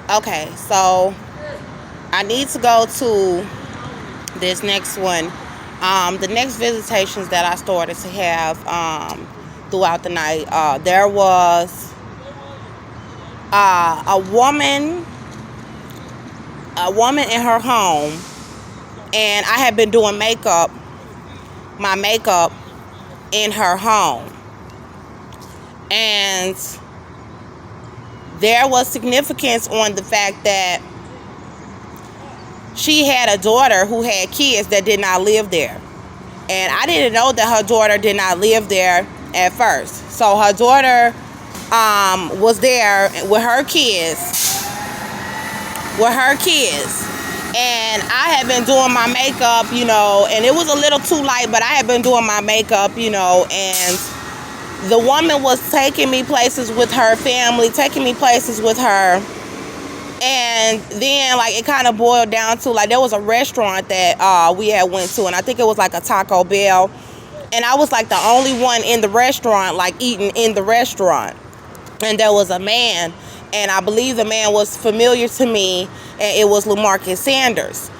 Okay, so I need to go to this next one. The next visitations that I started to have throughout the night, there was a woman in her home, and I had been doing my makeup in her home, and there was significance on the fact that she had a daughter who had kids that did not live there. And I didn't know that her daughter did not live there at first. So her daughter was there with her kids. And I had been doing my makeup, and it was a little too light, but I had been doing my makeup, and the woman was taking me places with her family, taking me places with her. And then, like, it kind of boiled down to, like, there was a restaurant that we had went to, and I think it was like a Taco Bell. And I was like the only one in the restaurant, like eating in the restaurant. And there was a man, and I believe the man was familiar to me, and it was LaMarcus Sanders.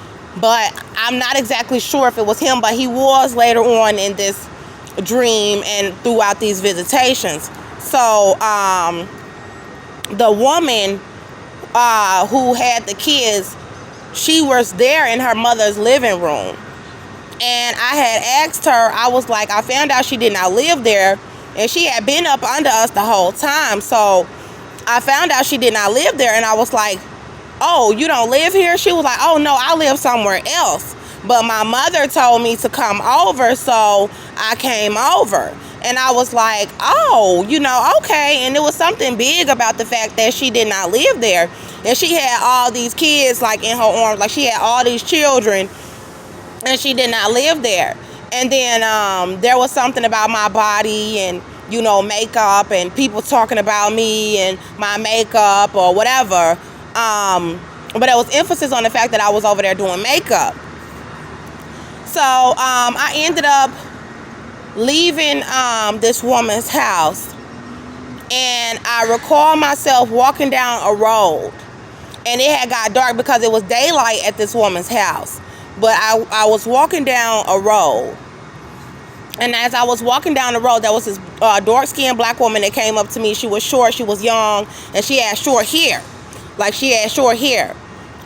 But I'm not exactly sure if it was him, but he was later on in this dream and throughout these visitations. So the woman who had the kids, she was there in her mother's living room. And I had asked her, I was like, I found out she did not live there, and she had been up under us the whole time. So I found out she did not live there, and I was like, oh, you don't live here? She was like, oh, no, I live somewhere else. But my mother told me to come over, so I came over. And I was like, oh, okay. And it was something big about the fact that she did not live there. And she had all these kids, like, in her arms. Like, she had all these children, and she did not live there. And then there was something about my body and, makeup, and people talking about me and my makeup or whatever. But there was emphasis on the fact that I was over there doing makeup. So I ended up leaving this woman's house, and I recall myself walking down a road, and it had got dark because it was daylight at this woman's house. But I was walking down a road, and as I was walking down the road, there was this dark-skinned black woman that came up to me. She was short, she was young, and she had short hair.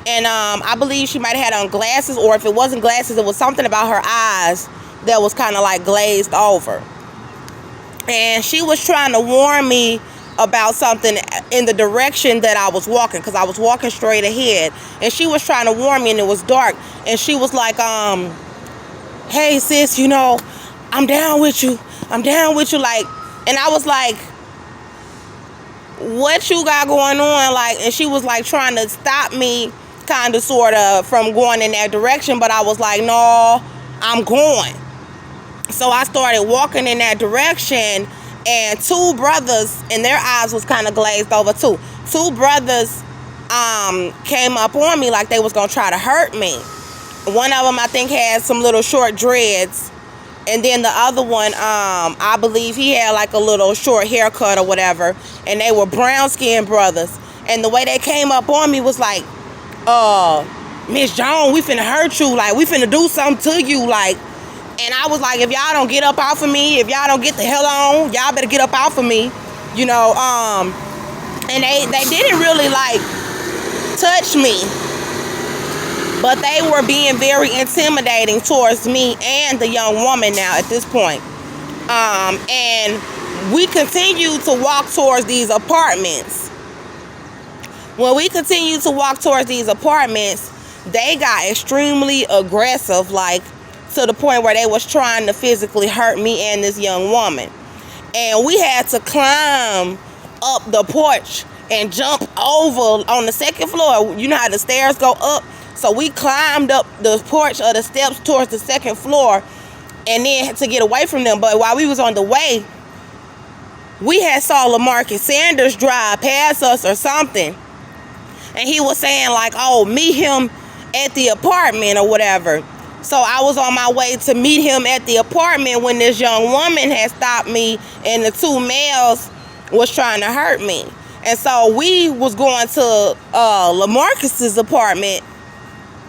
And I believe she might have had on glasses, or if it wasn't glasses, it was something about her eyes that was kind of like glazed over. And she was trying to warn me about something in the direction that I was walking, because I was walking straight ahead. And she was trying to warn me, and it was dark. And she was like, hey, sis, I'm down with you. Like, and I was like, what you got going on? Like, and she was like trying to stop me, kind of, sort of, from going in that direction. But I was like, no, I'm going. So I started walking in that direction, and two brothers, and their eyes was kind of glazed over too. Two brothers came up on me like they was gonna try to hurt me. One of them, I think, had some little short dreads, and then the other one, I believe he had like a little short haircut or whatever, and they were brown-skinned brothers. And the way they came up on me was like, Miss Jones, we finna hurt you, like, we finna do something to you, like. And I was like, if y'all don't get up off of me, if y'all don't get the hell on, y'all better get up off of me, and they didn't really, like, touch me, but they were being very intimidating towards me and the young woman now at this point. And we continued to walk towards these apartments. When we continued to walk towards these apartments, they got extremely aggressive, like, to the point where they was trying to physically hurt me and this young woman. And we had to climb up the porch and jump over on the second floor. You know how the stairs go up? So we climbed up the porch or the steps towards the second floor, and then to get away from them. But while we was on the way, we had saw LaMarcus Sanders drive past us or something. And he was saying, like, oh, meet him at the apartment or whatever. So I was on my way to meet him at the apartment when this young woman had stopped me, and the two males was trying to hurt me. And so we was going to LaMarcus's apartment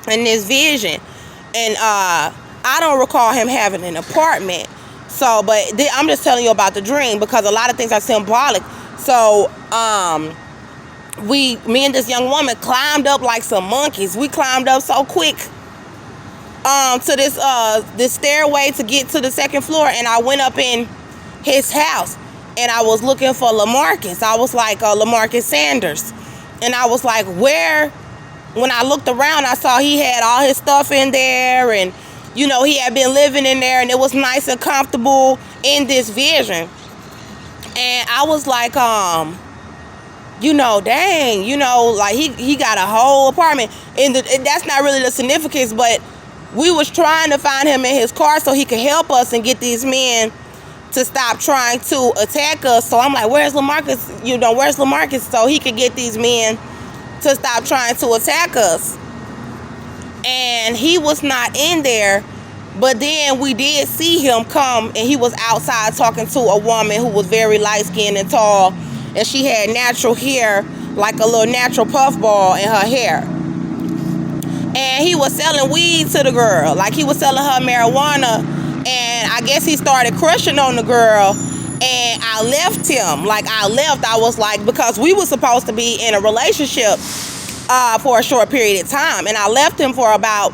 in this vision. And I don't recall him having an apartment. So, but I'm just telling you about the dream because a lot of things are symbolic. So, me and this young woman climbed up like some monkeys. We climbed up so quick to this stairway to get to the second floor, and I went up in his house, and I was looking for LaMarcus. I was like, LaMarcus Sanders. And I was like, where? When I looked around, I saw he had all his stuff in there, and you know, he had been living in there, and it was nice and comfortable in this vision. And I was like, you know, dang, you know, like he got a whole apartment. And that's not really the significance, but we was trying to find him in his car so he could help us and get these men to stop trying to attack us. So I'm like, where's LaMarcus? You know, where's LaMarcus? So he could get these men to stop trying to attack us. And he was not in there, but then we did see him come, and he was outside talking to a woman who was very light-skinned and tall, and she had natural hair, like a little natural puffball in her hair. And he was selling weed to the girl, like he was selling her marijuana, and I guess he started crushing on the girl, and I left him. I was like, because we were supposed to be in a relationship for a short period of time, and I left him for about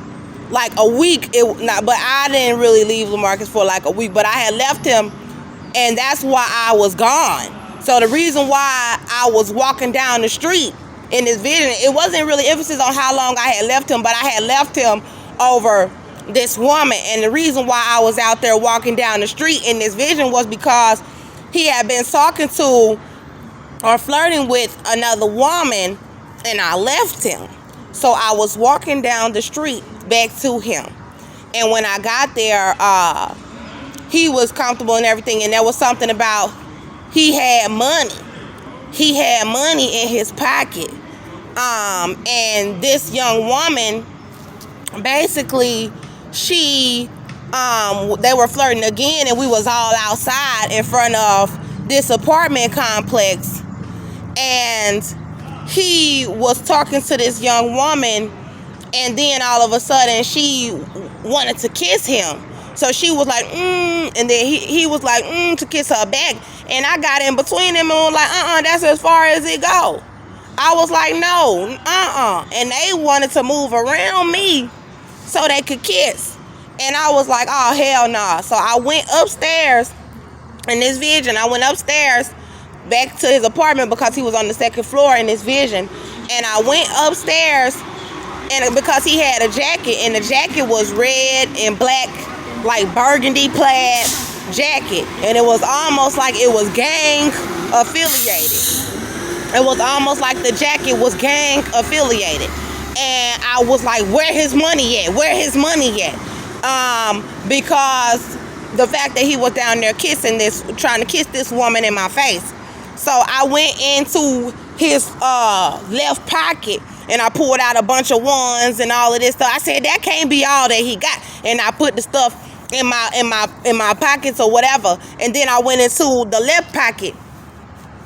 like a week. But I didn't really leave LaMarcus for like a week, but I had left him, and that's why I was gone. So the reason why I was walking down the street in this vision, it wasn't really emphasis on how long I had left him, but I had left him over this woman. And the reason why I was out there walking down the street in this vision was because he had been talking to or flirting with another woman, and I left him. So I was walking down the street back to him. And when I got there, he was comfortable and everything, and there was something about he had money. He had money in his pocket. And this young woman, basically, they were flirting again, and we was all outside in front of this apartment complex. And he was talking to this young woman, and then all of a sudden she wanted to kiss him. So she was like, and then he was like, to kiss her back. And I got in between them and was like, that's as far as it go. I was like, no, And they wanted to move around me so they could kiss. And I was like, oh, hell nah. So I went upstairs in this vision. I went upstairs back to his apartment because he was on the second floor in this vision. And I went upstairs, and because he had a jacket, and the jacket was red and black, like burgundy plaid jacket. And it was almost like it was gang affiliated. It was almost like the jacket was gang affiliated. And I was like, where his money at? Where his money at? Because the fact that he was down there trying to kiss this woman in my face. So I went into his left pocket, and I pulled out a bunch of ones and all of this stuff. I said, that can't be all that he got. And I put the stuff in my pockets or whatever. And then I went into the left pocket,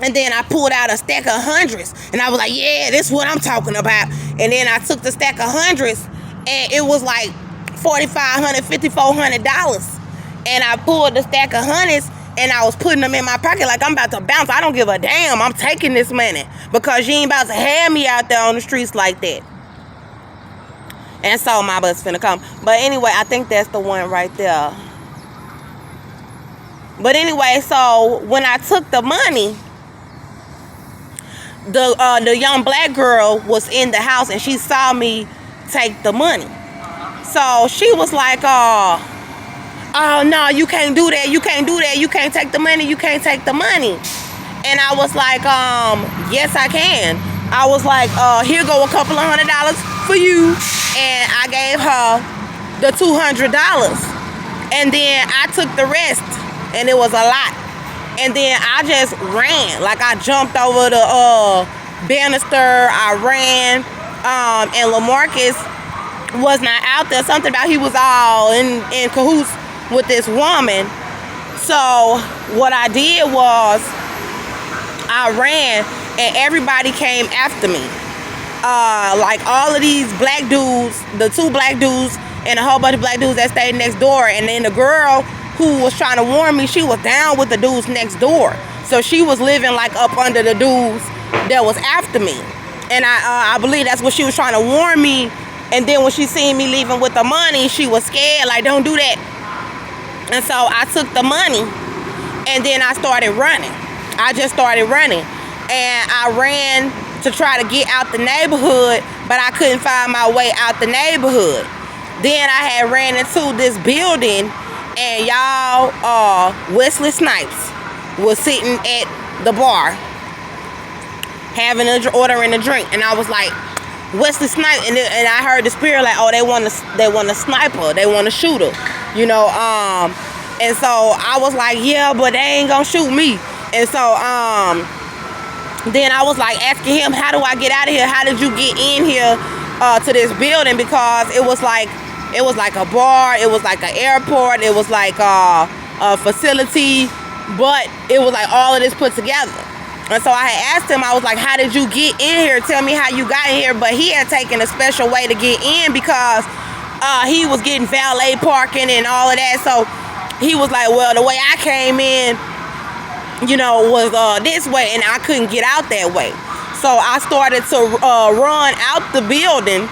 and then I pulled out a stack of hundreds, and I was like, yeah, this is what I'm talking about. And then I took the stack of hundreds, and it was like $4,500, $5,400. And I pulled the stack of hundreds, and I was putting them in my pocket like I'm about to bounce. I don't give a damn. I'm taking this money because you ain't about to have me out there on the streets like that. And so my bus finna come. But anyway, I think that's the one right there. But anyway, so when I took the money, the young black girl was in the house, and she saw me take the money. So she was like, oh no, you can't do that. You can't do that. You can't take the money. You can't take the money. And I was like, yes, I can. I was like, here go a couple of $100 for you. And I gave her the $200. And then I took the rest, and it was a lot. And then I just ran. Like, I jumped over the banister. I ran. And LaMarcus was not out there. Something about he was all in cahoots with this woman. So what I did was I ran, and everybody came after me. Like all of these black dudes, the 2 black dudes and a whole bunch of black dudes that stayed next door, and then the girl who was trying to warn me, she was down with the dudes next door, so she was living like up under the dudes that was after me, and I believe that's what she was trying to warn me. And then when she seen me leaving with the money, she was scared, like, don't do that. And so I took the money, and then I started running. I just started running, and I ran to try to get out the neighborhood, but I couldn't find my way out the neighborhood. Then I had ran into this building, and y'all, Wesley Snipes was sitting at the bar ordering a drink, and I was like, Wesley Snipes, and I heard the spirit like, oh, they want a sniper, they want a shooter, you know. And so I was like, yeah, but they ain't gonna shoot me. And so then I was like asking him, how do I get out of here? How did you get in here to this building? Because it was like a bar, it was like an airport, it was like a facility, but it was like all of this put together. And so I had asked him, I was like, how did you get in here? Tell me how you got in here. But he had taken a special way to get in because he was getting valet parking and all of that. So he was like, well, the way I came in, you know, was this way, and I couldn't get out that way. So I started to run out the building,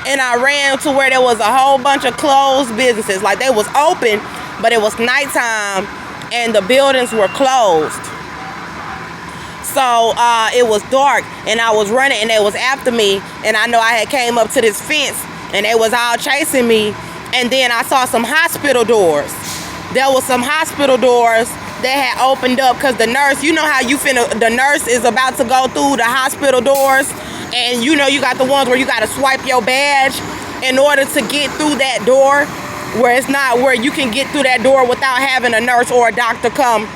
and I ran to where there was a whole bunch of closed businesses. Like, they was open, but it was nighttime, and the buildings were closed. So it was dark, and I was running, and they was after me, and I know I had came up to this fence, and they was all chasing me. And then I saw some hospital doors. There was some hospital doors that had opened up, because the nurse, you know how the nurse is about to go through the hospital doors, and you know you got the ones where you got to swipe your badge in order to get through that door, where it's not where you can get through that door without having a nurse or a doctor come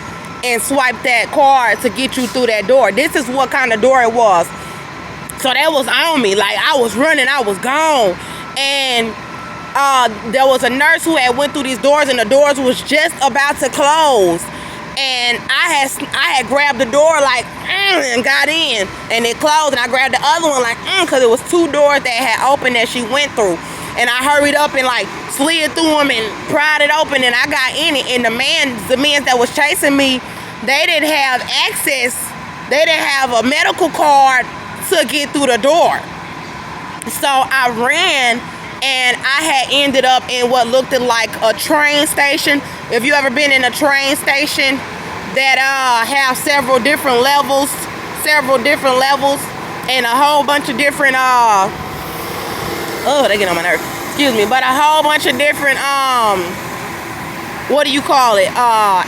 and swipe that card to get you through that door. This is what kind of door it was. So that was on me. Like, I was running, I was gone, and there was a nurse who had went through these doors, and the doors was just about to close, and I had grabbed the door like and got in, and it closed, and I grabbed the other one like because it was 2 doors that had opened that she went through, and I hurried up and like slid through them and pried it open, and I got in it. And the men that was chasing me, they didn't have access, they didn't have a medical card to get through the door. So I ran, and I had ended up in what looked like a train station. If you ever been in a train station that have several different levels, and a whole bunch of different they get on my nerves. Excuse me, but a whole bunch of different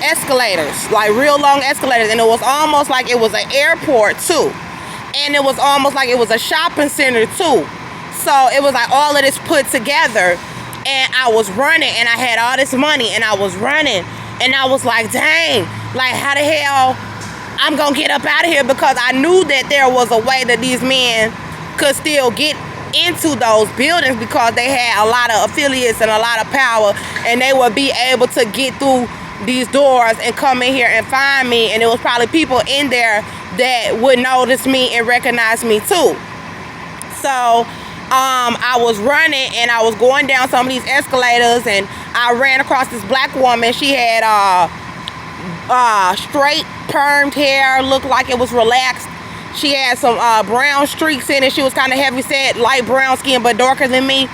escalators, like real long escalators, and it was almost like it was an airport too, and it was almost like it was a shopping center too. So it was like all of this put together, and I was running, and I had all this money, and I was running, and I was like, dang, like how the hell I'm gonna get up out of here? Because I knew that there was a way that these men could still get into those buildings, because they had a lot of affiliates and a lot of power, and they would be able to get through these doors and come in here and find me. And it was probably people in there that would notice me and recognize me too. So I was running, and I was going down some of these escalators, and I ran across this black woman. She had straight permed hair, looked like it was relaxed. She had some brown streaks in it. She was kind of heavy set, light brown skin, but darker than me.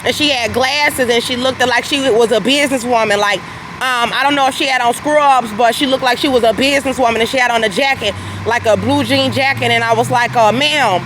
And she had glasses, and she looked like she was a businesswoman. Like, I don't know if she had on scrubs, but she looked like she was a businesswoman, and she had on a jacket, like a blue jean jacket. And I was like, ma'am,